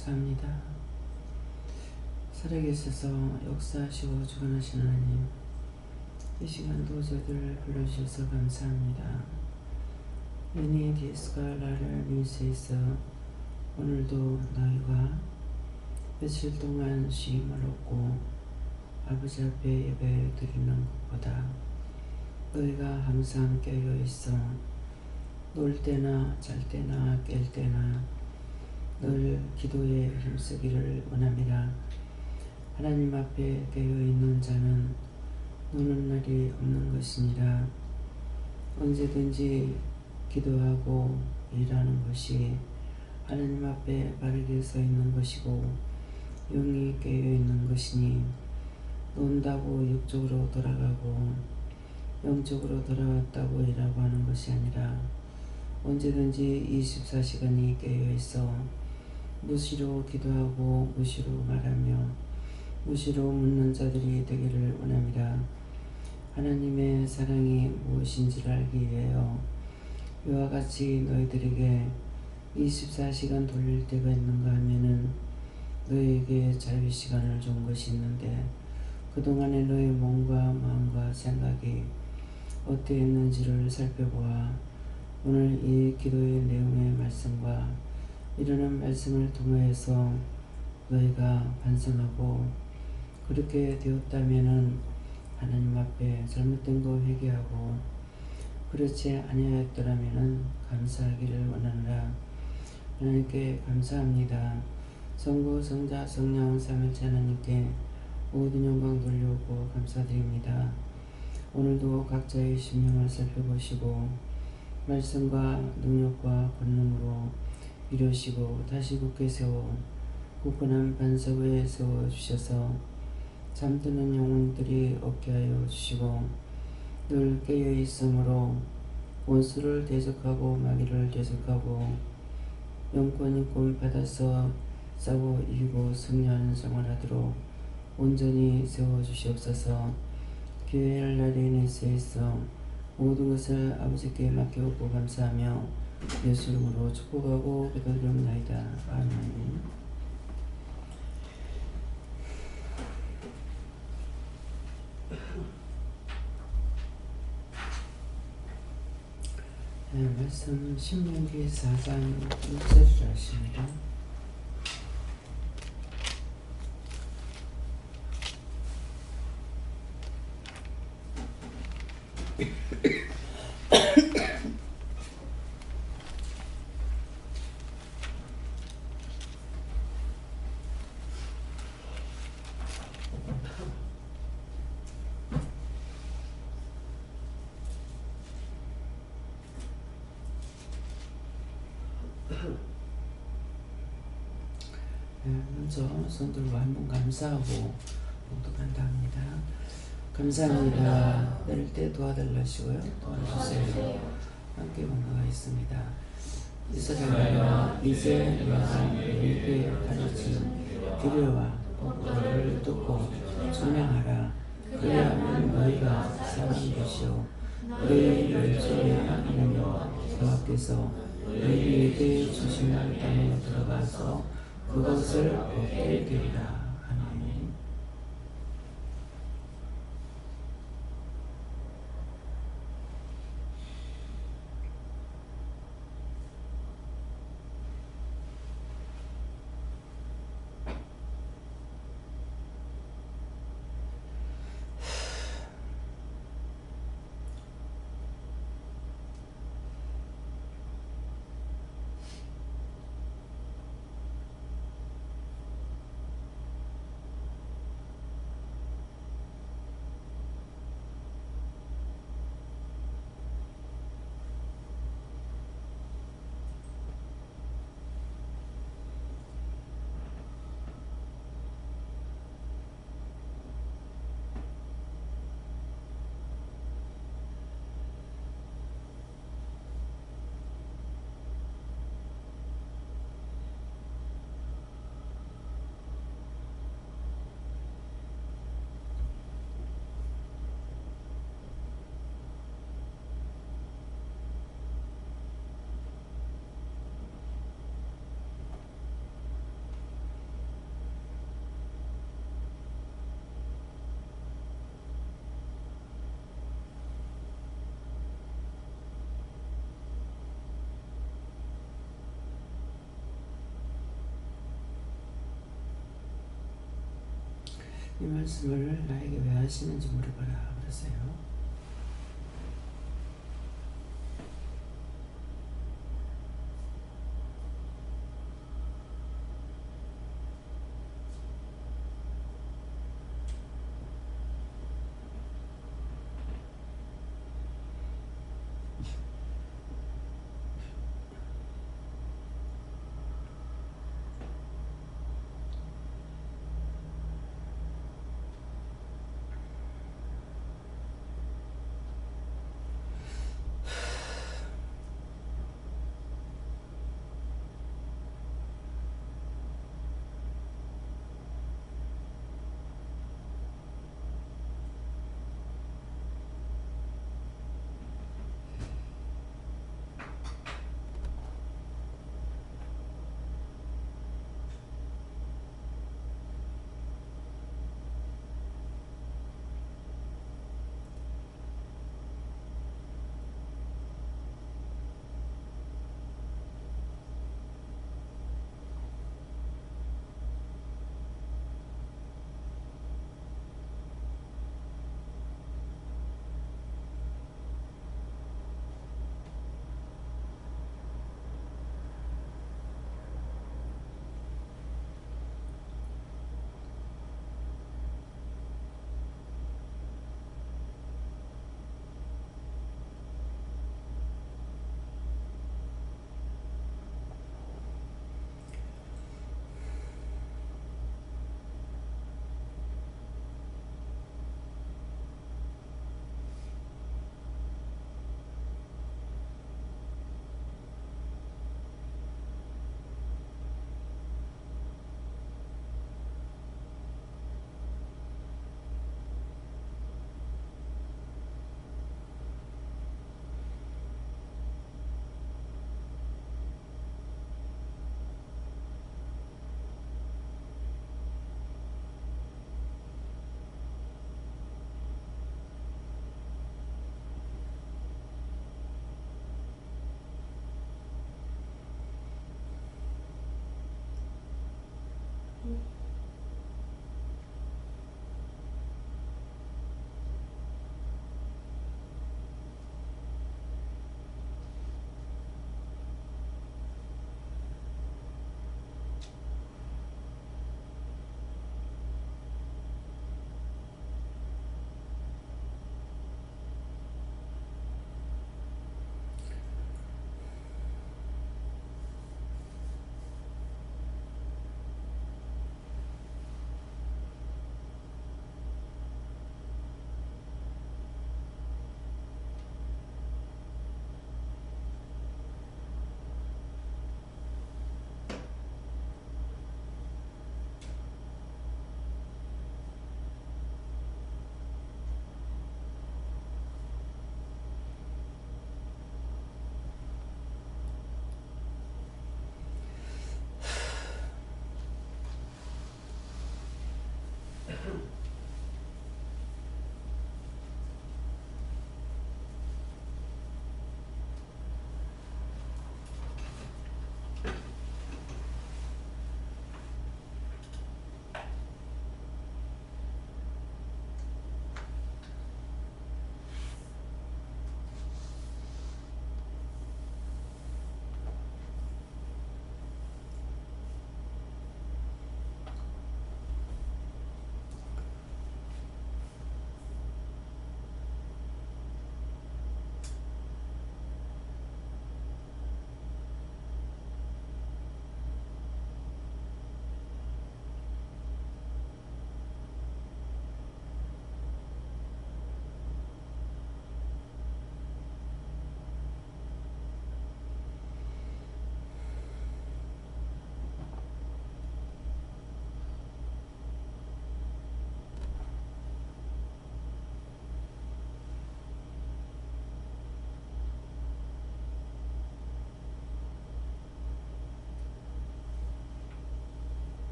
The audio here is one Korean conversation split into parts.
감사합니다. 살아계셔서 역사하시고 주관하시는 하나님, 이 시간도 저희들을 불러주셔서 감사합니다. 은혜의 디스가 나를 밀수해서 오늘도 너희가 며칠 동안 쉼을 얻고 아버지 앞에 예배 드리는 것보다 너희가 항상 깨어있어 놀 때나 잘 때나 깰 때나 늘 기도에 힘쓰기를 원합니다. 하나님 앞에 깨어있는 자는 노는 날이 없는 것이니라. 언제든지 기도하고 일하는 것이 하나님 앞에 바르게 서 있는 것이고 영이 깨어있는 것이니, 논다고 육적으로 돌아가고 영적으로 돌아왔다고 일하고 하는 것이 아니라 언제든지 24시간이 깨어있어 무시로 기도하고 무시로 말하며 무시로 묻는 자들이 되기를 원합니다. 하나님의 사랑이 무엇인지를 알기 위하여 이와 같이 너희들에게 24시간 돌릴 때가 있는가 하면은 너희에게 자유시간을 준 것이 있는데, 그동안에 너희 몸과 마음과 생각이 어떠했는지를 살펴보아 오늘 이 기도의 내용의 말씀과 이르는 말씀을 통하여서 너희가 반성하고 그렇게 되었다면은 하나님 앞에 잘못된 거 회개하고, 그렇지 아니하였더라면은 감사하기를 원하노라. 하나님께 감사합니다. 성부 성자 성령 삼위일체 하나님께 모든 영광 돌려오고 감사드립니다. 오늘도 각자의 심령을 살펴보시고 말씀과 능력과 권능으로 이루시고 다시 굳게 세워 굳건한 반석 위에 세워주셔서 잠드는 영혼들이 없게 하여 주시고 늘 깨어있으므로 원수를 대적하고 마귀를 대적하고 영권인권 받아서 싸워 이기고 승리하는 생활하도록 온전히 세워주시옵소서. 교회할 날에 내세 있어 모든 것을 아버지께 맡겨오고 감사하며 예수 이름으로 축복하고 기도드립니다. 아멘. 네, 말씀 신명기 4장 1절을 하십니다. 먼저 성도들과 한번 감사하고 봉독한다 합니다. 감사합니다. 내릴 때 도와달라시고요. 도와주세요. 함께 건너가겠습니다. 이스라엘아, 이제 내가 너희에게 가르친 규례와 법도를 듣고 준행하라. 그리하면 너희가 사는 것이요 너희 열조의 하나님 여호와께서 너희에게 주시는 땅에 들어가서 그것을 얻게 되리라. 아멘. 이 말씀을 나에게 왜 하시는지 물어봐라 그러세요.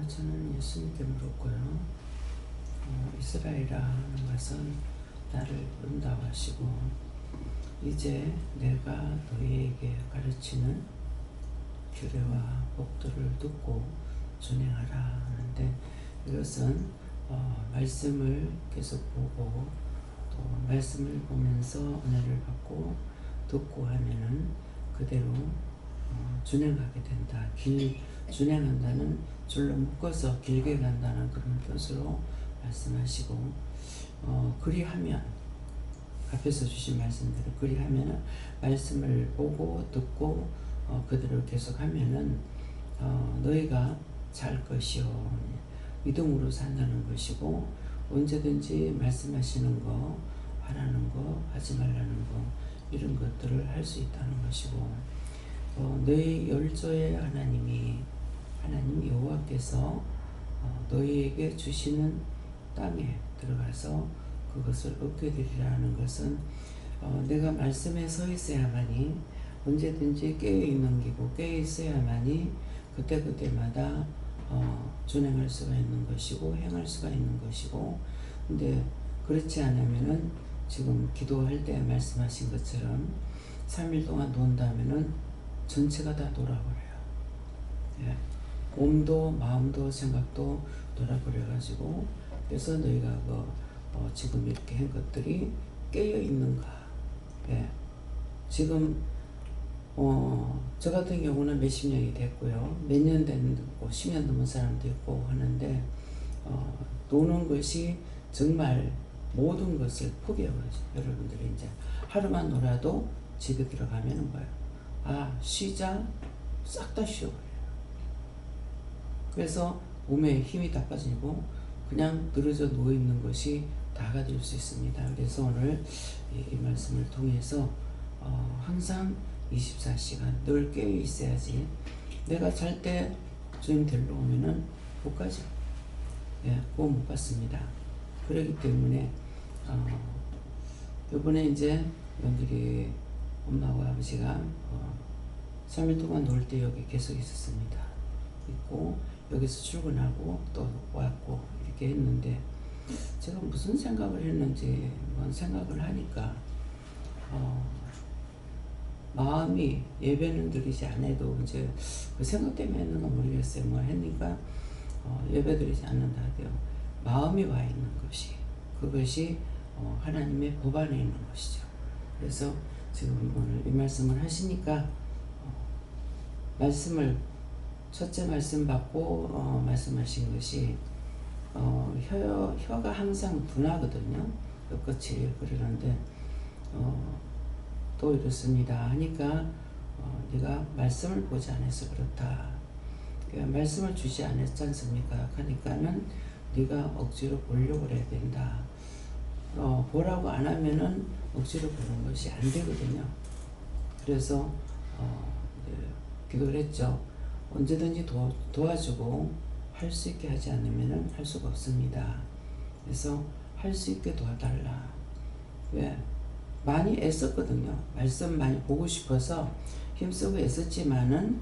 저는 예수님께 물었고요. 이스라엘아 하는 것은 나를 응답하시고 이제 내가 너희에게 가르치는 규례와 법도를 듣고 준행하라 하는데, 이것은 말씀을 계속 보고 또 말씀을 보면서 은혜를 받고 듣고 하면은 그대로 준행하게 된다. 준행한다는 줄로 묶어서 길게 간다는 그런 뜻으로 말씀하시고, 그리하면 앞에서 주신 말씀대로 그리하면은 말씀을 보고 듣고 그대로 계속하면은 너희가 잘 것이요 믿음으로 산다는 것이고, 언제든지 말씀하시는 거, 하라는 거, 하지 말라는 거, 이런 것들을 할 수 있다는 것이고, 너희 열조의 하나님 여호와께서 너희에게 주시는 땅에 들어가서 그것을 얻게 되리라는 것은, 내가 말씀에 서 있어야만이, 언제든지 깨어있는 기고 깨어있어야만이 그때그때마다 준행할 수가 있는 것이고 행할 수가 있는 것이고, 근데 그렇지 않으면은 지금 기도할 때 말씀하신 것처럼 3일 동안 논다면은 전체가 다 돌아버려요. 예. 몸도 마음도 생각도 돌아버려가지고, 그래서 너희가 지금 이렇게 한 것들이 깨어 있는가? 예. 지금 저 같은 경우는 몇십 년이 됐고요. 몇 년 됐고 10년 넘은 사람도 있고 하는데, 노는 것이 정말 모든 것을 포기해버리죠. 여러분들이 이제 하루만 놀아도 집에 들어가면은 뭐예요? 쉬자, 싹 다 쉬어버려요. 그래서 몸에 힘이 다 빠지고 그냥 늘어져 누워있는 것이 다가 될 수 있습니다. 그래서 오늘 이 말씀을 통해서 항상 24시간 늘 깨어 있어야지. 내가 잘 때 주님 데리러 오면은 못 가죠. 예, 그거 못 갔습니다. 그렇기 때문에 이번에 이제 며느리 엄마와 아버지가 3일 동안 놀 때 여기 계속 있었습니다. 있고 여기서 출근하고 또 왔고 이렇게 했는데, 제가 무슨 생각을 했는지 생각을 하니까 마음이, 예배는 드리지 않아도 이제 그 생각 때문에 했는가 모르겠어요. 했니까 예배 드리지 않는다 하대요. 마음이 와 있는 것이, 그것이 하나님의 법 안에 있는 것이죠. 그래서 지금 오늘 이 말씀을 하시니까 말씀을 첫째 말씀 받고 말씀하신 것이 혀가 항상 둔하거든요. 끝이 그러는데 또 이렇습니다 하니까 네가 말씀을 보지 않아서 그렇다. 그러니까 말씀을 주지 않았지 않습니까? 하니까는 네가 억지로 보려고 해야 된다. 보라고 안 하면은 억지로 보는 것이 안 되거든요. 그래서 기도를 했죠. 언제든지 도와주고 할 수 있게 하지 않으면은 할 수가 없습니다. 그래서 할 수 있게 도와달라. 왜? 많이 애썼거든요. 말씀 많이 보고 싶어서 힘쓰고 애썼지만은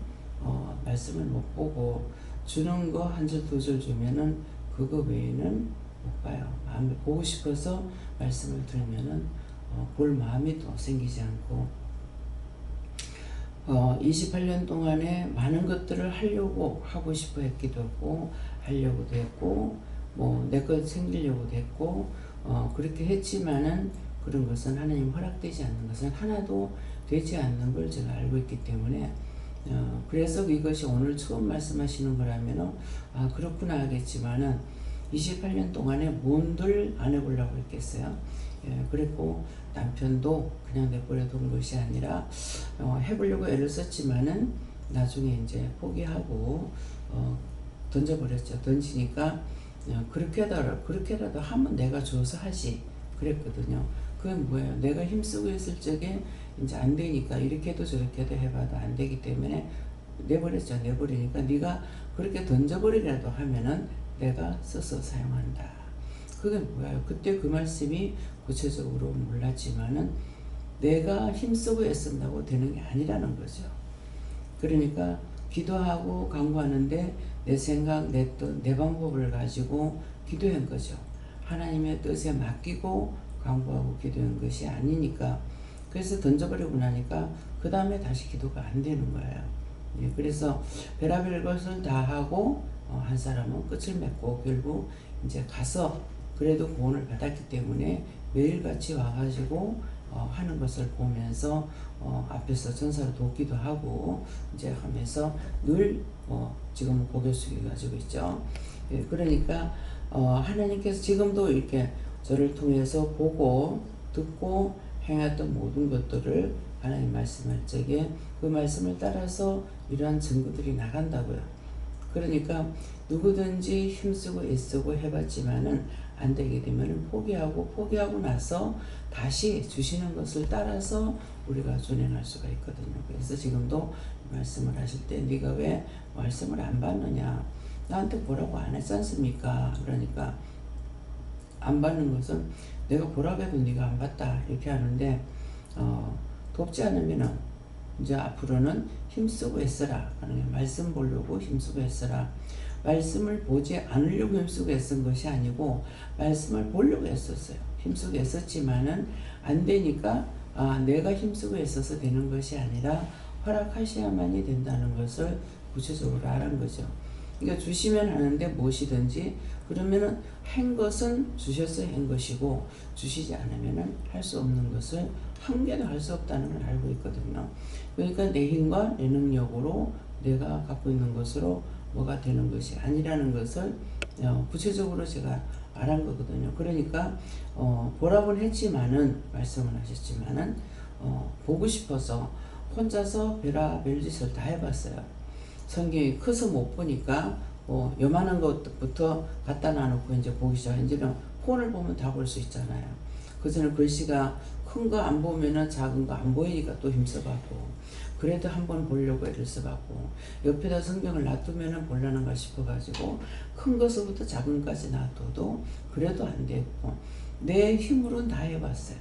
말씀을 못 보고, 주는 거 한 줄 두 줄 주면은 그거 외에는 못 봐요. 마음이 보고 싶어서 말씀을 들으면은 볼 마음이 또 생기지 않고, 28년 동안에 많은 것들을 하고 싶어 했기도 했고, 하려고도 했고, 내 것 생기려고도 했고, 그렇게 했지만은 그런 것은 하나님 허락되지 않는 것은 하나도 되지 않는 걸 제가 알고 있기 때문에, 그래서 이것이 오늘 처음 말씀하시는 거라면은 그렇구나 하겠지만은 28년 동안에 뭔들 안 해보려고 했겠어요. 예, 그랬고 남편도 그냥 내버려 둔 것이 아니라 해보려고 애를 썼지만은 나중에 이제 포기하고 던져버렸죠. 던지니까 그렇게라도 하면 내가 줘서 하지 그랬거든요. 그건 뭐예요? 내가 힘쓰고 있을 적에 이제 안 되니까 이렇게 해도 저렇게 해도 해봐도 안 되기 때문에 내버렸죠. 내버리니까 네가 그렇게 던져버리라도 하면은 내가 써서 사용한다. 그게 뭐예요? 그때 그 말씀이 구체적으로 몰랐지만은 내가 힘쓰고 애쓴다고 되는 게 아니라는 거죠. 그러니까 기도하고 간구하는데 내 생각, 내 뜻, 내 방법을 가지고 기도한 거죠. 하나님의 뜻에 맡기고 간구하고 기도한 것이 아니니까. 그래서 던져버리고 나니까 그 다음에 다시 기도가 안 되는 거예요. 예, 그래서 별의별 것을 다 하고 한 사람은 끝을 맺고 결국 이제 가서 그래도 구원을 받았기 때문에 매일같이 와가지고 하는 것을 보면서 앞에서 전사를 돕기도 하고 이제 하면서 늘 지금 고개 숙여 가지고 있죠. 예, 그러니까 하나님께서 지금도 이렇게 저를 통해서 보고 듣고 행했던 모든 것들을 하나님 말씀할 적에 그 말씀을 따라서 이러한 증거들이 나간다고요. 그러니까 누구든지 힘쓰고 애쓰고 해봤지만은 안 되게 되면 포기하고 나서 다시 주시는 것을 따라서 우리가 준행할 수가 있거든요. 그래서 지금도 말씀을 하실 때 네가 왜 말씀을 안 받느냐, 나한테 보라고 안 했지 않습니까? 그러니까 안 받는 것은 내가 보라고 해도 네가 안 받다 이렇게 하는데 돕지 않으면은 이제 앞으로는 힘쓰고 애써라 하는 게 말씀 보려고 힘쓰고 애써라. 말씀을 보지 않으려고 힘쓰고 애쓴 것이 아니고 말씀을 보려고 애썼어요. 힘쓰고 애썼지만은 안 되니까 내가 힘쓰고 애써서 되는 것이 아니라 허락하셔야만이 된다는 것을 구체적으로 알은 거죠. 그러니까 주시면 하는데 무엇이든지 그러면은 한 것은 주셔서 한 것이고 주시지 않으면은 할 수 없는 것을 한 개도 할 수 없다는 걸 알고 있거든요. 그러니까 내 힘과 내 능력으로 내가 갖고 있는 것으로 뭐가 되는 것이 아니라는 것을 구체적으로 제가 알은 거거든요. 그러니까 보라고는 했지만은 말씀을 하셨지만은 보고 싶어서 혼자서 별짓을 다 해봤어요. 성경이 커서 못 보니까 요만한 것부터 갖다 놔놓고 이제 보기 시작. 이제는 폰을 보면 다 볼 수 있잖아요. 그전에 글씨가 큰 거 안 보면은 작은 거 안 보이니까 또 힘써봤고, 그래도 한번 보려고 애를 써봤고, 옆에다 성경을 놔두면은 볼라는가 싶어가지고 큰 것부터 작은 것까지 놔둬도 그래도 안 됐고, 내 힘으로는 다 해봤어요.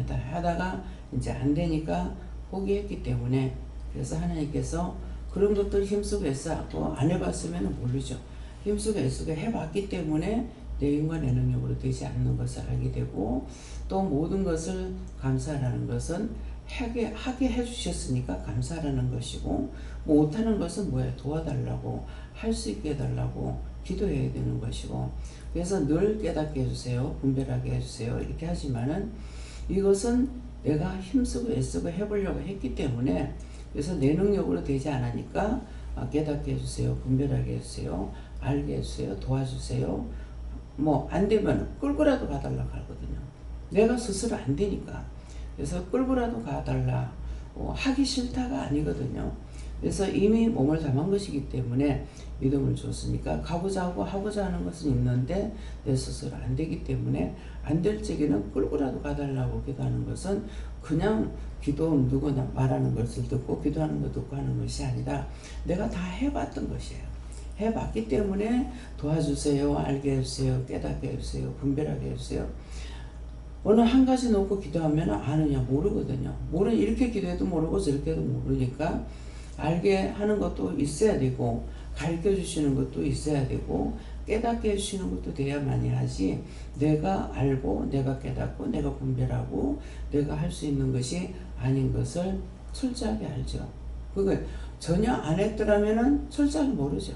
다 하다가 이제 안 되니까 포기했기 때문에, 그래서 하나님께서 그런 것들 힘쓰고 애써하고 안 해봤으면 모르죠. 힘쓰고 애쓰고 해봤기 때문에 내 힘과 내 능력으로 되지 않는 것을 알게 되고, 또 모든 것을 감사하라는 것은 하게 해주셨으니까 감사하라는 것이고, 못하는 것은 뭐야? 도와달라고, 할 수 있게 해달라고 기도해야 되는 것이고, 그래서 늘 깨닫게 해주세요, 분별하게 해주세요 이렇게 하지만은 이것은 내가 힘쓰고 애쓰고 해보려고 했기 때문에, 그래서 내 능력으로 되지 않으니까 깨닫게 해주세요, 분별하게 해주세요, 알게 해주세요, 도와주세요. 뭐 안 되면 끌고라도 가달라고 하거든요. 내가 스스로 안 되니까. 그래서 끌고라도 가달라. 하기 싫다가 아니거든요. 그래서 이미 몸을 담은 것이기 때문에 믿음을 줬으니까 가고자 하고 하고자 하는 것은 있는데 내 스스로 안 되기 때문에 안 될 적에는 끌고라도 가달라고 기도하는 것은 그냥 기도 누구나 말하는 것을 듣고 기도하는 거 듣고 하는 것이 아니라 내가 다 해봤던 것이에요. 해봤기 때문에 도와주세요, 알게 해주세요, 깨닫게 해주세요, 분별하게 해주세요. 어느 한 가지 놓고 기도하면 아느냐 모르거든요. 이렇게 기도해도 모르고 저렇게 해도 모르니까 알게 하는 것도 있어야 되고 가르쳐 주시는 것도 있어야 되고 깨닫게 해주시는 것도 돼야만이 하지, 내가 알고 내가 깨닫고 내가 분별하고 내가 할 수 있는 것이 아닌 것을 철저하게 알죠. 그거 전혀 안 했더라면은 철저하게 모르죠.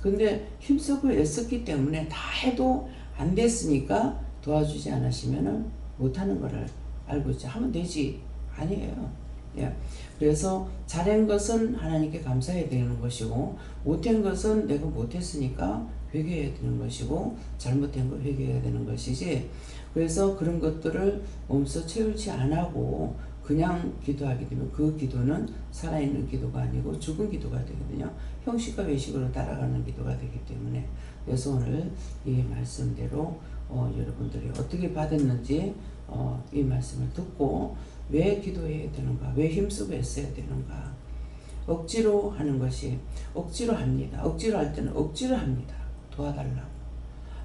근데 힘쓰고 애썼기 때문에 다 해도 안 됐으니까 도와주지 않으시면은 못하는 거를 알고 있죠. 하면 되지. 아니에요. 예. 그래서 잘한 것은 하나님께 감사해야 되는 것이고, 못한 것은 내가 못했으니까 회개해야 되는 것이고, 잘못된 거 회개해야 되는 것이지. 그래서 그런 것들을 몸소 채울지 안 하고 그냥 기도하게 되면 그 기도는 살아있는 기도가 아니고 죽은 기도가 되거든요. 형식과 외식으로 따라가는 기도가 되기 때문에, 그래서 오늘 이 말씀대로 여러분들이 어떻게 받았는지 이 말씀을 듣고 왜 기도해야 되는가, 왜 힘쓰고 애써야 되는가. 억지로 하는 것이 억지로 합니다. 억지로 할 때는 억지로 합니다. 도와달라고.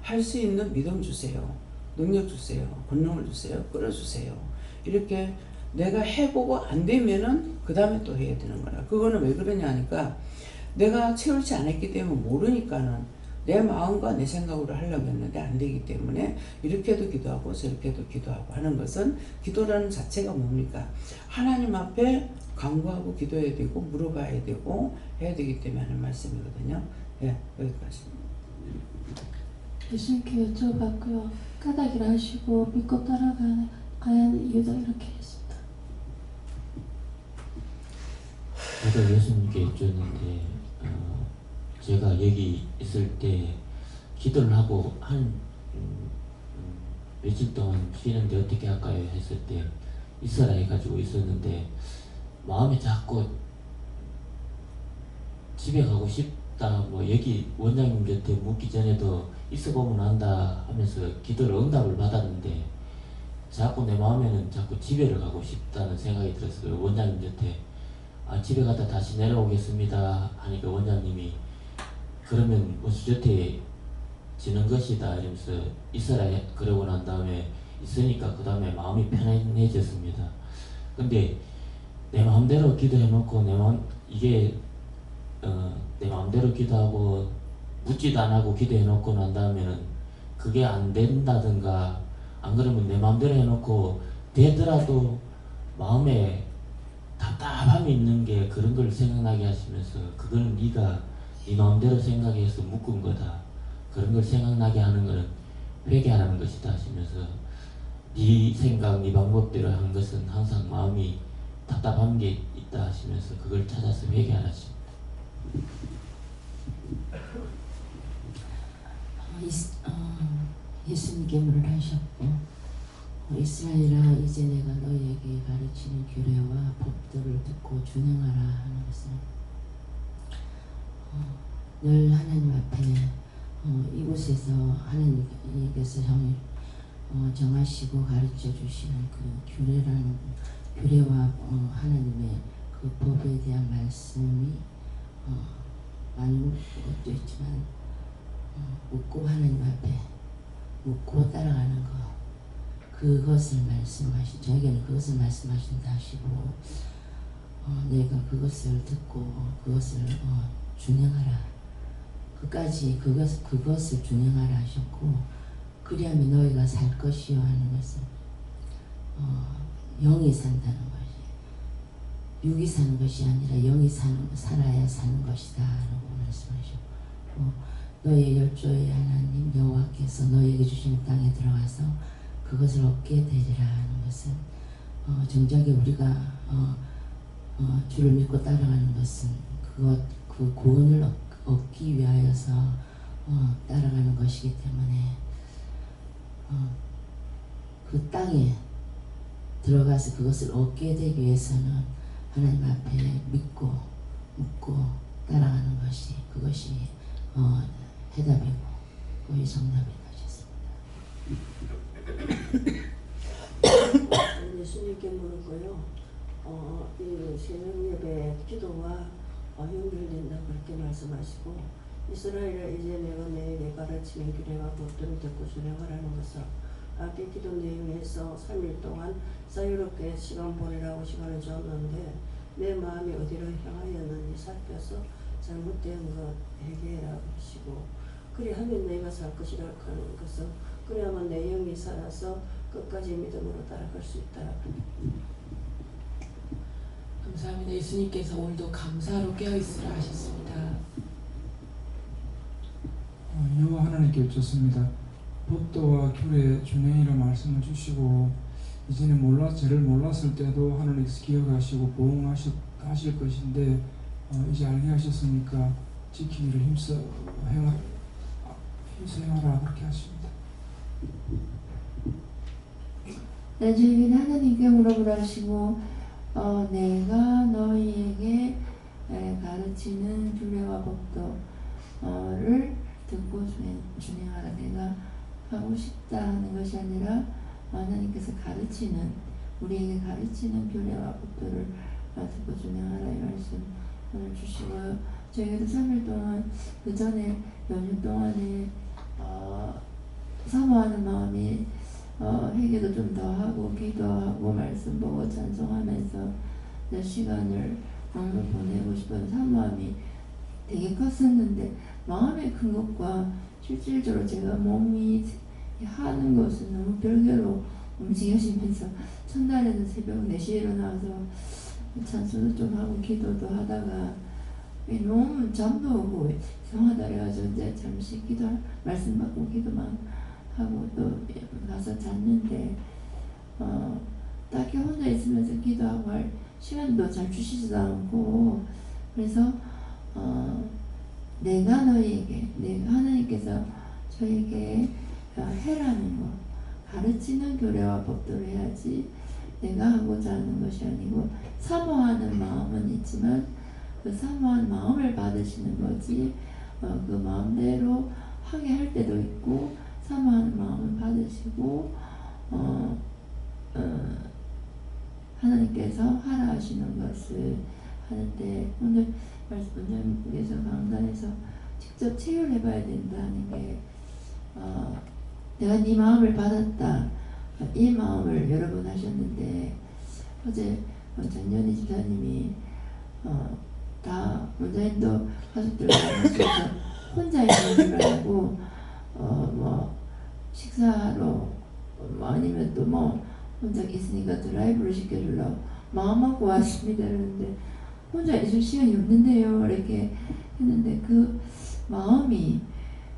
할 수 있는 믿음 주세요, 능력 주세요, 권능을 주세요, 끌어주세요. 이렇게 내가 해보고 안 되면은 그 다음에 또 해야 되는 거라. 그거는 왜 그러냐 하니까 내가 채울지 않았기 때문에 모르니까는 내 마음과 내 생각으로 하려고 했는데 안 되기 때문에 이렇게도 기도하고 저렇게도 기도하고 하는 것은, 기도라는 자체가 뭡니까? 하나님 앞에 간구하고 기도해야 되고 물어봐야 되고 해야 되기 때문에 하는 말씀이거든요. 예, 여기까지. 예수님께 여쭤봤고요. 까닭이라 하시고 믿고 따라가야 하는 이유도 이렇게 했습니다. 저도 예수님께 여쭈었는데 제가 여기 있을 때 기도를 하고 한 며칠 동안 쉬는데 어떻게 할까요? 했을 때 있어라 해가지고 있었는데 마음이 자꾸 집에 가고 싶다, 뭐 여기 원장님 곁에 묻기 전에도 있어보면 안다 하면서 기도를 응답을 받았는데 자꾸 내 마음에는 자꾸 집에를 가고 싶다는 생각이 들었어요. 원장님 곁에 집에 갔다 다시 내려오겠습니다 하니까 원장님이 그러면 원수저태 지는 것이다 이러면서 있어라 그러고 난 다음에 있으니까 그 다음에 마음이 편안해졌습니다. 근데 내 마음대로 기도해놓고 내 마음대로 기도하고 묻지도 안 하고 기도해놓고 난 다음에는 그게 안 된다든가, 안 그러면 내 마음대로 해놓고 되더라도 마음에 답답함이 있는 게 그런 걸 생각나게 하시면서, 그거는 네가 네 마음대로 생각해서 묶은 거다, 그런 걸 생각나게 하는 거는 회개하라는 것이다 하시면서, 네 생각 네 방법대로 한 것은 항상 마음이 답답한 게 있다 하시면서 그걸 찾아서 회개하라십니다. 예수님께 물을 하셨고, 이스라엘아 이제 내가 너희에게 가르치는 규례와 법도를 듣고 준행하라 하는 것은 늘 하나님 앞에 이곳에서 하나님께서 정하시고 가르쳐 주시는 그 규례와 하나님의 그 법에 대한 말씀이 많은 것도 있지만 묻고 하나님 앞에 묻고 따라가는 것, 그것을 저에게는 그것을 말씀하신다 하시고, 내가 그것을 듣고 그것을 준행하라, 끝까지 그것을 준행하라 하셨고, 그리하면 너희가 살 것이요 하는 것은 영이 산다는 것이, 육이 사는 것이 아니라 영이 살아야 사는 것이다 라고 말씀하셨고, 너희의 열조의 하나님 여호와께서 너희에게 주시는 땅에 들어가서 그것을 얻게 되리라 하는 것은, 정작에 우리가 주를 믿고 따라가는 것은 그 구원을 얻기 위하여서 따라가는 것이기 때문에 그 땅에 들어가서 그것을 얻게 되기 위해서는 하나님 앞에 믿고 묻고 따라가는 것이, 그것이 해답이고 그것이 정답이다 하셨습니다. 예수님께 물었고요. 이 새벽예배 기도와 연결된다 그렇게 말씀하시고, 이스라엘아 이제 내가 너에게 가르치는 규례와 법도를 듣고 준행하라는 것을 앞에 기도 내용에서 3일 동안 자유롭게 시간 보내라고 시간을 줬는데 내 마음이 어디로 향하였는지 살펴서 잘못된 것 회개하라고 하시고, 그리하면 내가 살 것이라 하는 것은 그래야만 내 영이 살아서 끝까지 믿음으로 따라갈 수 있다. 감사합니다. 예수님께서 오늘도 감사로 깨어있으라 하셨습니다. 여호와 하나님께 여쭙습니다. 법도와 규례 준행이라 말씀을 주시고, 이제는 저를 몰랐을 때도 하나님께서 기억하시고 보응하실 것인데 이제 알게 하셨으니까 지키기를 힘써 행하라 그렇게 하십니다. 나중에는 하나님께 물어보라 하시고, 내가 너희에게 가르치는 규례와 법도를 듣고 준행하라. 내가 하고 싶다 하는 것이 아니라 하나님께서 우리에게 가르치는 규례와 법도를 듣고 준행하라 이 말씀을 주시고요. 저희도 3일 동안 그 전에 연휴 동안에 사모하는 마음이 회개도 좀 더 하고 기도하고 말씀 보고 찬송하면서 이제 시간을 너무 보내고 싶은 사모함이 되게 컸었는데 마음의 큰 것과 실질적으로 제가 몸이 하는 것은 너무 별개로 움직여지면서 첫날에는 새벽 4시에 일어나서 찬송도 좀 하고 기도도 하다가 너무 잠도 오고 이상하다 그래가지고 이제 잠시 말씀 받고 기도만 하고 또 가서 잤는데 딱히 혼자 있으면서 기도하고 할 시간도 잘 주시지도 않고 그래서 내가 하나님께서 저에게 해라는 거 가르치는 교례와 법도를 해야지 내가 하고자 하는 것이 아니고 사모하는 마음은 있지만 그 사모한 마음을 받으시는 거지 그 마음대로 하게 할 때도 있고 사모하는 마음을 받으시고 하나님께서 하라 하시는 것을 하는데 오늘 원장님께서 강단에서 직접 체험해봐야 된다는 게 내가 네 마음을 받았다 이 마음을 여러 번 하셨는데 어제 전현희 집사님이 다 원장님도 가족들과 만나서 혼자 있는 줄 알고 뭐 식사하러 뭐 아니면 또 뭐 혼자 있으니까 드라이브를 시켜주려고 마음먹고 왔습니다. 그런데 혼자 있을 시간이 없는데요. 이렇게 했는데 그 마음이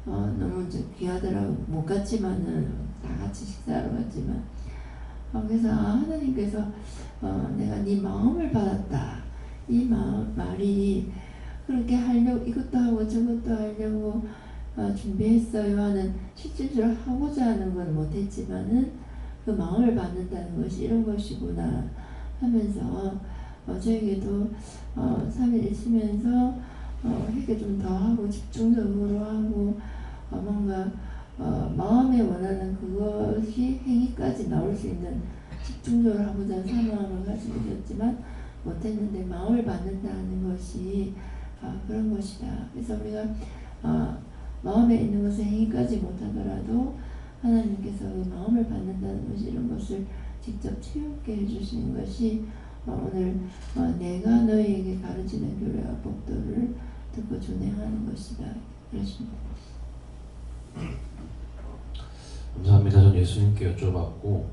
너무 귀하더라고. 못 갔지만은 다 같이 식사하러 갔지만 그래서 하나님께서 내가 네 마음을 받았다. 이 말이 그렇게 하려고 이것도 하고 저것도 하려고 준비했어요 하는 실질적으로 하고자 하는 건 못했지만은 그 마음을 받는다는 것이 이런 것이구나 하면서 저에게도 3일 있으면서 회개 좀 더 하고 집중적으로 하고 뭔가 마음에 원하는 그것이 행위까지 나올 수 있는 집중적으로 하고자 하는 사모함을 가지고 있었지만 못했는데 마음을 받는다는 것이 그런 것이다. 그래서 우리가 마음에 있는 것을 행위까지 못하더라도 하나님께서 그 마음을 받는다는 것이 이런 것을 직접 체험케 해주시는 것이 오늘 내가 너희에게 가르치는 교례와 법도를 듣고 준행하는 것이다. 그러십니다. 감사합니다. 전 예수님께 여쭤봤고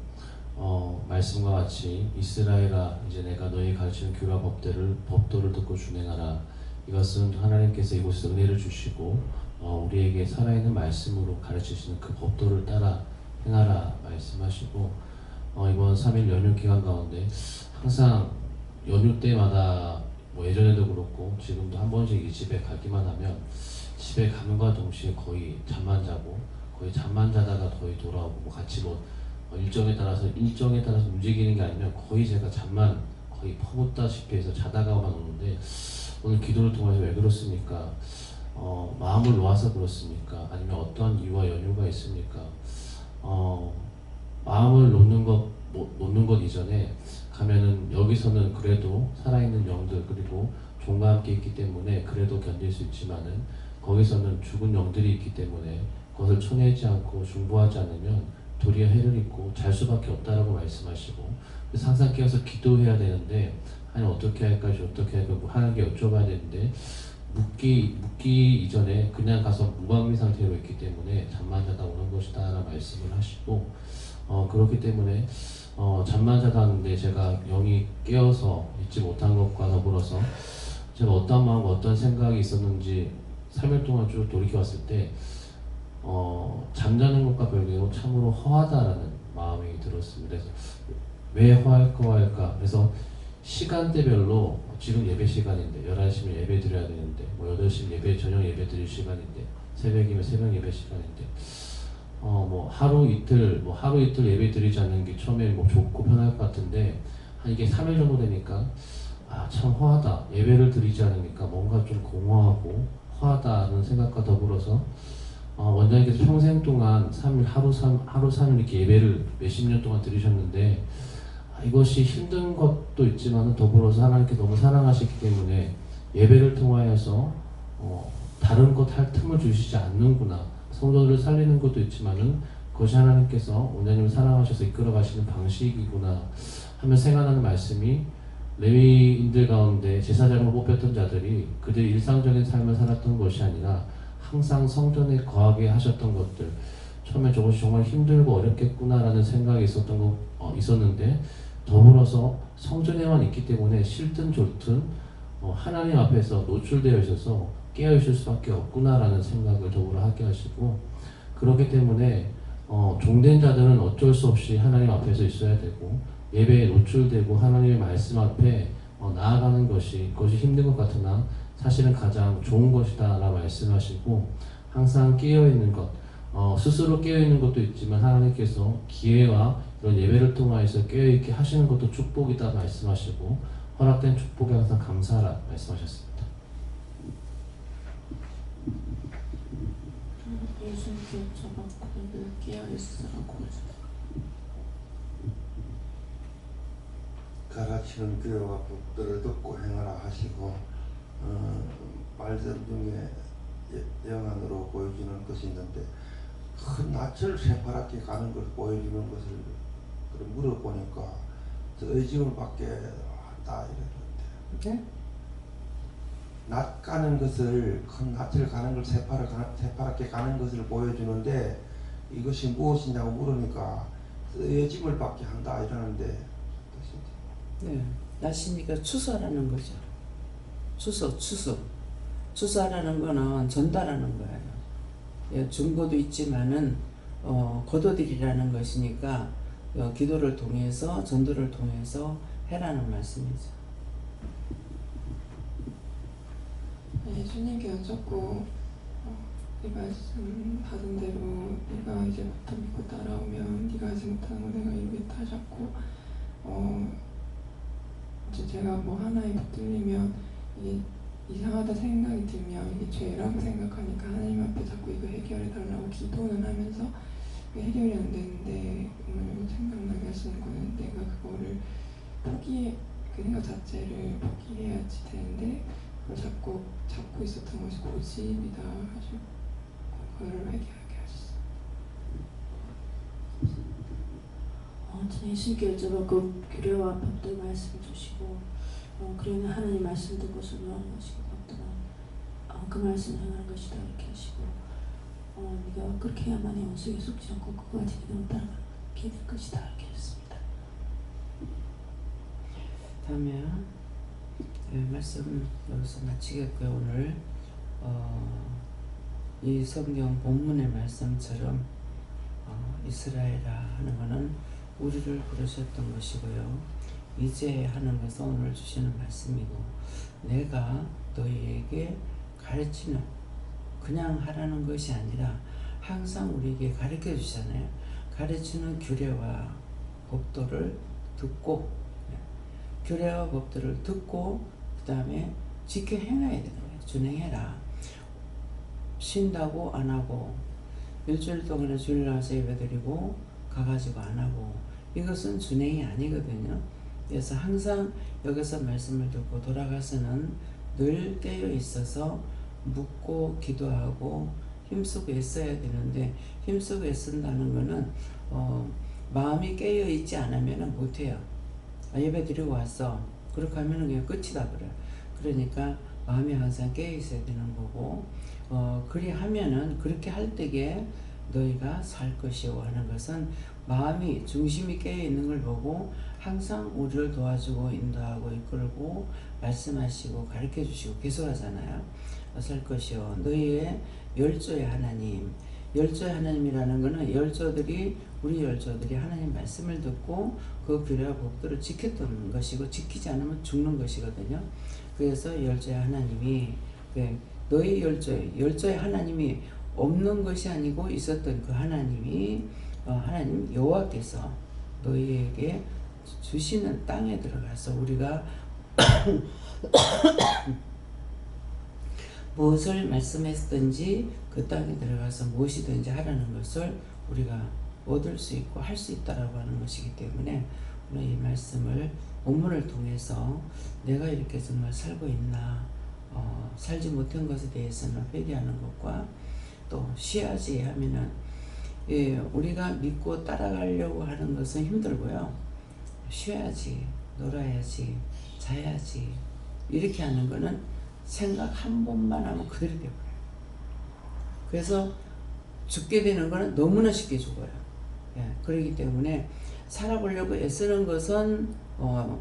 말씀과 같이 이스라엘아 이제 내가 너희 가르치는 교례와 법도를 듣고 준행하라. 이것은 하나님께서 이곳에서 은혜를 주시고 우리에게 살아있는 말씀으로 가르치시는 그 법도를 따라 행하라 말씀하시고 이번 3일 연휴 기간 가운데 항상 연휴 때마다 뭐 예전에도 그렇고 지금도 한 번씩 이 집에 가기만 하면 집에 가는과 동시에 거의 잠만 자고 거의 잠만 자다가 거의 돌아오고 뭐 같이 뭐 일정에 따라서 움직이는 게 아니면 거의 제가 잠만 거의 퍼붓다시피 해서 자다가만 오는데 오늘 기도를 통해서 왜 그렇습니까? 마음을 놓아서 그렇습니까? 아니면 어떠한 이유와 연유가 있습니까? 마음을 놓는 것 이전에 가면은 여기서는 그래도 살아있는 영들 그리고 종과 함께 있기 때문에 그래도 견딜 수 있지만은 거기서는 죽은 영들이 있기 때문에 그것을 쳐내지 않고 중보하지 않으면 도리어 해를 입고 잘 수밖에 없다라고 말씀하시고 그래서 항상 깨어서 기도해야 되는데 아니 어떻게 할까 하나님께 여쭤봐야 되는데 묻기 이전에 그냥 가서 무방비 상태로 있기 때문에 잠만 자다 오는 것이다 라는 말씀을 하시고 그렇기 때문에 잠만 자다 하는데 제가 영이 깨어서 잊지 못한 것과 더불어서 제가 어떤 마음 어떤 생각이 있었는지 3일 동안 쭉 돌이켜봤을 때 잠자는 것과 별개로 참으로 허하다라는 마음이 들었습니다. 그래서 왜 허할까? 그래서 시간대별로 지금 예배 시간인데 11시면 예배 드려야 되는데 뭐 8시면 저녁 예배 드릴 시간인데 새벽이면 새벽 예배 시간인데 뭐 하루 이틀 예배 드리지 않는 게 처음에 뭐 좋고 편할 것 같은데 이게 3일 정도 되니까 참 허하다. 예배를 드리지 않으니까 뭔가 좀 공허하고 허하다는 생각과 더불어서 원장님께서 평생 동안 3일 하루 3일 이렇게 예배를 몇십 년 동안 드리셨는데 이것이 힘든 것도 있지만 더불어서 하나님께 너무 사랑하시기 때문에 예배를 통하여서 다른 것 할 틈을 주시지 않는구나. 성도들을 살리는 것도 있지만은 그 그것이 하나님께서 원자님을 사랑하셔서 이끌어 가시는 방식이구나 하며 생각나는 말씀이 레위인들 가운데 제사장으로 뽑혔던 자들이 그들의 일상적인 삶을 살았던 것이 아니라 항상 성전에 거하게 하셨던 것들, 처음에 저것이 정말 힘들고 어렵겠구나라는 생각이 있었는데 더불어서 성전에만 있기 때문에 싫든 좋든 하나님 앞에서 노출되어 있어서 깨어 있을 수밖에 없구나라는 생각을 더불어 하게 하시고, 그렇기 때문에 종된 자들은 어쩔 수 없이 하나님 앞에서 있어야 되고 예배에 노출되고 하나님의 말씀 앞에 나아가는 그것이 힘든 것 같으나 사실은 가장 좋은 것이다 라고 말씀하시고, 항상 깨어있는 것, 스스로 깨어있는 것도 있지만 하나님께서 기회와 이런 예배를 통하여서 깨어있게 하시는 것도 축복이다 말씀하시고, 허락된 축복에 항상 감사하라 말씀하셨습니다. 예수님께 여쭤봤고 늘 깨어있으라고 가르치는 교회와 법들을 듣고 행하라 하시고, 말씀 중에 영안으로 보여주는 것이 있는데 큰 낯을 새파랗게 가는 걸 보여주는 것을 물어보니까 저 의지을 받게 한다 이랬는데, 네? 낯 가는 것을, 큰 낯을 가는 걸 새파랗게 가는 것을 보여주는데 이것이 무엇이냐고 물으니까 의짐을 받게 한다 이러는데, 네, 낯이니까 추수하라는 거죠. 추수하라는 거는 전달하는 거예요. 예, 중보도 있지만은 거둬들이라는 것이니까 기도를 통해서 전도를 통해서 해라는 말씀이죠. 예수님께 여쭙고 이 말씀 받은 대로 네가 이제부터 믿고 따라오면 네가 하지 못하는 거 내가 이루겠다 하셨고, 이제 제가 뭐 하나에 붙들리면 이게 이상하다 생각이 들면 이게 죄라고 생각하니까 하나님 앞에 자꾸 이거 해결해달라고 기도는 하면서 해결이 안 되는데, 오늘 생각나게 하시는 거는 내가 그거를 그 생각 자체를 포기해야지 되는데 그걸 잡고 있었던 것이 고집이다 하시고 그거를 회개하게 하셨어요. 예수님께 여쭤봤고 규례와 법들 말씀 주시고, 그러면 하나님 말씀 듣고 순종하는 것이고 법들은 그 말씀 행하는 것이다 이렇게 하시고, 네가 그렇게 해야만 원수에게 속지 않고 그와 제대로 따라가게 될 것이다 이렇게 하셨습니다. 다음에 말씀 여기서 마치겠고요. 오늘 이 성경 본문의 말씀처럼 이스라엘아 하는 것은 우리를 부르셨던 것이고요. 이제 하는 것은 오늘 주시는 말씀이고, 내가 너희에게 가르치는, 그냥 하라는 것이 아니라 항상 우리에게 가르쳐 주잖아요. 가르치는 규례와 법도를 듣고, 규례와 법도를 듣고 그 다음에 지켜 행해야 되는 거예요. 준행해라. 쉰다고 안 하고, 일주일 동안에 주일 나와서 예배드리고 가가지고 안 하고, 이것은 준행이 아니거든요. 그래서 항상 여기서 말씀을 듣고 돌아가서는 늘 깨어 있어서 묻고 기도하고 힘쓰고 애써야 되는데, 힘쓰고 애쓴다는 거는 마음이 깨어 있지 않으면 못해요. 예배 드리고 왔어. 그렇게 하면 그냥 끝이다 그래요. 그러니까 마음이 항상 깨어 있어야 되는 거고, 그리 하면은, 그렇게 할 때에 너희가 살 것이오 하는 것은 마음이, 중심이 깨어 있는 걸 보고 항상 우리를 도와주고 인도하고 이끌고 말씀하시고 가르쳐 주시고 계속 하잖아요. 살 것이오. 너희의 열조의 하나님. 열조의 하나님이라는 것은 우리 열조들이 하나님 말씀을 듣고 그 규례와 법도를 지켰던 것이고, 지키지 않으면 죽는 것이거든요. 그래서 열조의 하나님이, 너희 열조의 하나님이 없는 것이 아니고 있었던 그 하나님이, 하나님 여호와께서 너희에게 주시는 땅에 들어가서 우리가 무엇을 말씀했든지 그 땅에 들어가서 무엇이든지 하라는 것을 우리가 얻을 수 있고 할 수 있다라고 하는 것이기 때문에, 오늘 이 말씀을 본문을 통해서 내가 이렇게 정말 살고 있나, 살지 못한 것에 대해서는 회개하는 것과, 또 쉬어야지 하면은 예, 우리가 믿고 따라가려고 하는 것은 힘들고요. 쉬어야지, 놀아야지, 자야지 이렇게 하는 거는 생각 한 번만 하면 그대로 돼버려요. 그래서 죽게 되는 거는 너무나 쉽게 죽어요. 예, 그렇기 때문에 살아보려고 애쓰는 것은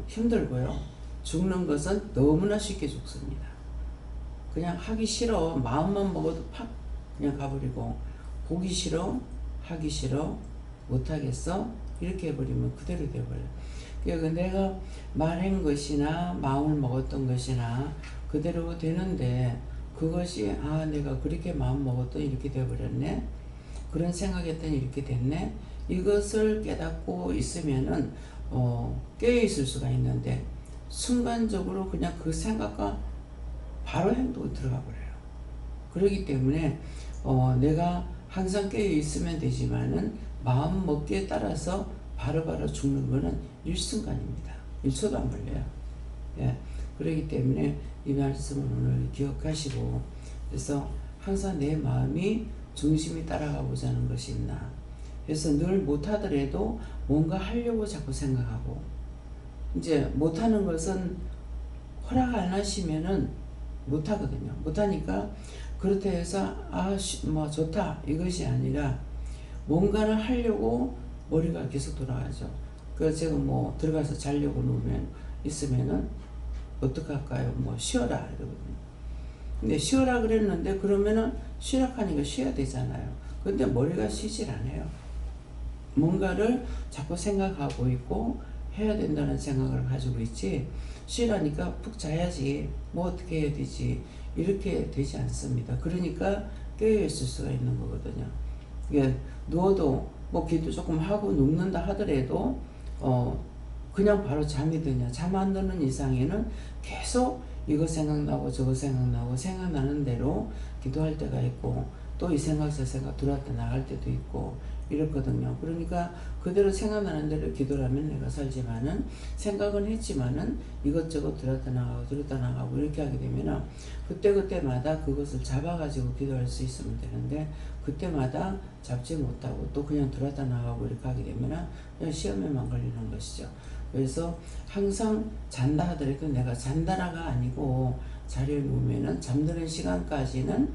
힘들고요. 죽는 것은 너무나 쉽게 죽습니다. 그냥 하기 싫어 마음만 먹어도 팍 그냥 가버리고, 보기 싫어 하기 싫어 못하겠어 이렇게 해버리면 그대로 돼버려요. 그러니까 내가 말한 것이나 마음을 먹었던 것이나 그대로 되는데, 그것이 내가 그렇게 마음 먹었더니 이렇게 돼버렸네, 그런 생각했더니 이렇게 됐네, 이것을 깨닫고 있으면은 깨어있을 수가 있는데, 순간적으로 그냥 그 생각과 바로 행동이 들어가 버려요. 그렇기 때문에 내가 항상 깨어 있으면 되지만은 마음 먹기에 따라서 바로바로 죽는 거는 일순간입니다. 1초도 안 걸려요. 예. 그렇기 때문에 이 말씀을 오늘 기억하시고, 그래서 항상 내 마음이 중심이 따라가고자 하는 것이 있나, 그래서 늘 못하더라도 뭔가 하려고 자꾸 생각하고, 이제 못하는 것은 허락 안 하시면은 못하거든요. 못하니까 그렇다 해서 뭐 좋다 이것이 아니라 뭔가를 하려고 머리가 계속 돌아가죠. 그래서 제가 뭐 들어가서 자려고 있으면은 어떡할까요? 뭐 쉬어라 이러거든요. 근데 쉬어라 그랬는데, 그러면은 쉬라하니까 쉬어야 되잖아요. 근데 머리가 쉬질 않아요. 뭔가를 자꾸 생각하고 있고 해야 된다는 생각을 가지고 있지, 쉬라니까 푹 자야지 뭐 어떻게 해야 되지 이렇게 되지 않습니다. 그러니까 깨어있을 수가 있는 거거든요. 이게 누워도 뭐 기도 조금 하고 눕는다 하더라도 그냥 바로 잠이 드냐, 잠 안 드는 이상에는 계속 이거 생각나고 저거 생각나고 생각나는 대로 기도할 때가 있고, 또 이 생각 저 생각 들어왔다 나갈 때도 있고 이렇거든요. 그러니까 그대로 생각나는 대로 기도를 하면 내가 살지만은, 생각은 했지만은 이것저것 들었다 나가고 이렇게 하게 되면은 그때마다 그것을 잡아가지고 기도할 수 있으면 되는데, 그때마다 잡지 못하고 또 그냥 들었다 나가고 이렇게 하게 되면은 그냥 시험에만 걸리는 것이죠. 그래서 항상 잔다 하더라도 내가 잔다라가 아니고, 자리에 누우면은 잠드는 시간까지는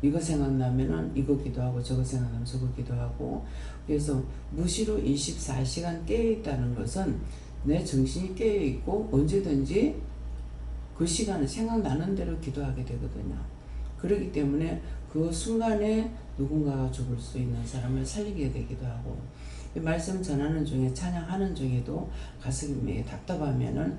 이거 생각나면은 이거 기도하고 저거 생각나면 저거 기도하고, 그래서 무시로 24시간 깨어있다는 것은 내 정신이 깨어있고 언제든지 그 시간에 생각나는 대로 기도하게 되거든요. 그렇기 때문에 그 순간에 누군가가 죽을 수 있는 사람을 살리게 되기도 하고, 말씀 전하는 중에 찬양하는 중에도 가슴이 답답하면은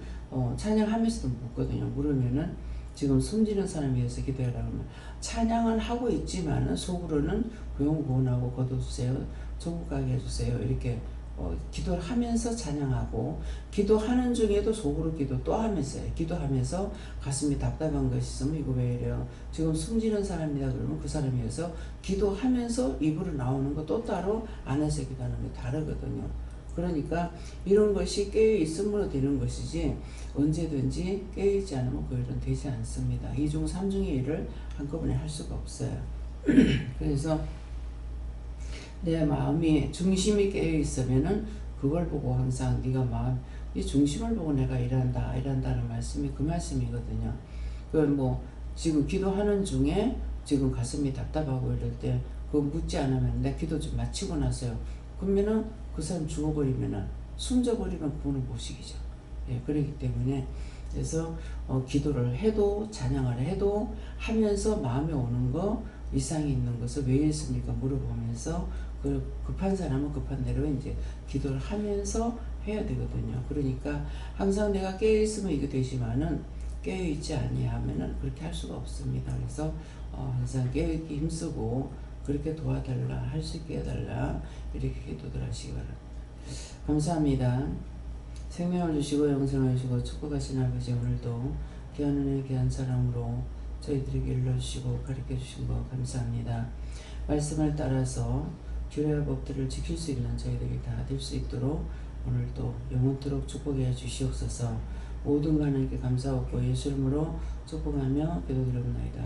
찬양하면서도 묻거든요. 물으면은 지금 숨지는 사람에 위해서 기도해라 그러면, 찬양은 하고 있지만은 속으로는 구원하고 거둬주세요, 천국 가게 해주세요 이렇게 기도를 하면서 찬양하고, 기도하는 중에도 속으로 기도 또 하면서요. 기도하면서 가슴이 답답한 것이 있으면 이거 왜 이래요, 지금 숨지는 사람이다 그러면 그 사람에 의해서 기도하면서 입으로 나오는 거 또 따로 안에서 기도하는 게 다르거든요. 그러니까 이런 것이 깨어있음으로 되는 것이지, 언제든지 깨어있지 않으면 그 일은 되지 않습니다. 2중 3중의 일을 한꺼번에 할 수가 없어요. 그래서 내 마음이 중심이 깨어있으면은 그걸 보고 항상 네가 이 중심을 보고 내가 일한다는 말씀이 그 말씀이거든요. 뭐 지금 기도하는 중에 지금 가슴이 답답하고 이럴 때 그거 묻지 않으면, 내 기도 좀 마치고 나서요, 그러면은 그 사람 죽어버리면은, 숨져버리면 구원을 못 시키죠. 예, 그렇기 때문에 그래서 기도를 해도 찬양을 해도 하면서 마음에 오는 거, 이상이 있는 것을 왜 했습니까 물어보면서, 그 급한 사람은 급한 대로 이제 기도를 하면서 해야 되거든요. 그러니까 항상 내가 깨어있으면 이게 되지만은 깨어있지 아니하면은 그렇게 할 수가 없습니다. 그래서 항상 깨어있기 힘쓰고 그렇게 도와달라, 할 수 있게 해달라 이렇게 기도들 하시기 바랍니다. 감사합니다. 생명을 주시고 영생을 주시고 축복하신 아버지, 오늘도 귀한 은혜 귀한 사랑으로 저희들에게 일러주시고 가르쳐주신 거 감사합니다. 말씀을 따라서 규례와 법들을 지킬 수 있는 저희들이 다 될 수 있도록 오늘도 영원토록 축복해 주시옵소서. 모든 하나님께 감사하고 예수 이름으로 축복하며 기도드립니다.